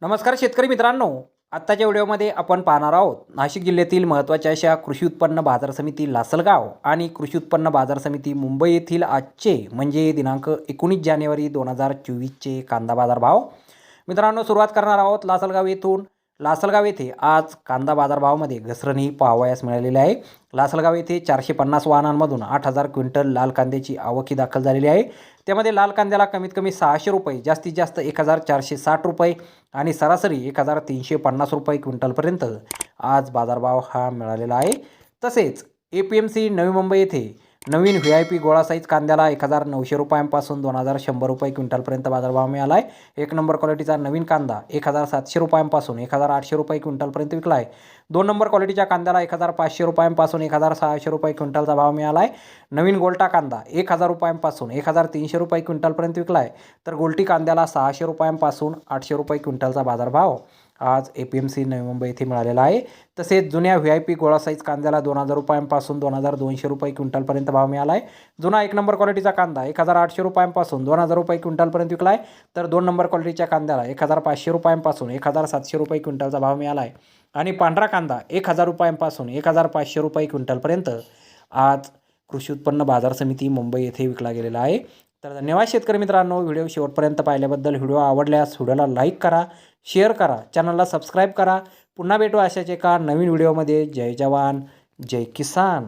नमस्कार शेतकरी मित्रांनो, आत्ताच्या व्हिडिओमध्ये आपण पाहणार आहोत नाशिक जिल्ह्यातील महत्त्वाच्या अशा कृषी उत्पन्न बाजार समिती लासलगाव आणि कृषी उत्पन्न बाजार समिती मुंबई येथील आजचे म्हणजे दिनांक 19 जानेवारी 2024चे कांदा बाजार भाव. मित्रांनो, सुरुवात करणार आहोत लासलगाव येथून. लासलगाव येथे आज कांदा बाजारभावामध्ये घसरणही पाहावयास मिळालेली आहे. लासलगाव येथे 450 वाहनांमधून 8,000 क्विंटल लाल कांद्याची आवकी दाखल झालेली आहे. त्यामध्ये लाल कांद्याला कमीत कमी 600 रुपये, जास्तीत जास्त 1,460 रुपये आणि सरासरी 1,350 रुपये क्विंटलपर्यंत आज बाजारभाव हा मिळालेला आहे. तसेच APMC नवी मुंबई येथे नवीन VIP गोळा साईज कांद्याला 1,900 रुपयांपासून 2,100 रुपये क्विंटलपर्यंत बाजारभाव मिळाला आहे. एक नंबर क्वालिटीचा नवीन कांदा 1,700 रुपयांपासून 1,800 रुपये क्विंटलपर्यंत विकला आहे. 2 नंबर क्वालिटीच्या कांद्याला 1,500 रुपयांपासून 1,600 रुपये क्विंटलचा भाव मिळाला आहे. नवीन गोल्टा कांदा 1,000 रुपयांपासून 1,300 रुपये क्विंटलपर्यंत विकला आहे. तर गोल्टी कांद्याला 600 रुपयांपासून 800 रुपये क्विंटलचा बाजारभाव आज APMC नवी मुंबई येथे मिळालेला आहे. तसेच जुन्या VIP गोळा साईज कांद्याला 2,000 रुपयांपासून 2,200 रुपये क्विंटलपर्यंत भाव मिळाला आहे. जुना 1 नंबर क्वालिटीचा कांदा 1,800 रुपयांपासून 2,000 रुपये क्विंटलपर्यंत विकला आहे. तर 2 नंबर क्वालिटीच्या कांद्याला 1,500 रुपयांपासून 1,700 रुपये क्विंटलचा भाव मिळाला आहे. आणि पांढरा कांदा 1,000 रुपयांपासून 1,500 रुपये क्विंटलपर्यंत आज कृषी उत्पन्न बाजार समिती मुंबई येथे विकला गेलेला आहे. तर धन्यवाद शेतकरी मित्रांनो, व्हिडिओ शेवटपर्यंत पाहिल्याबद्दल. व्हिडिओ आवडल्यास व्हिडिओला लाईक करा, शेअर करा, चॅनलला सबस्क्राईब करा. पुन्हा भेटू अशाच एका नवीन व्हिडिओमध्ये. जय जवान जय किसान.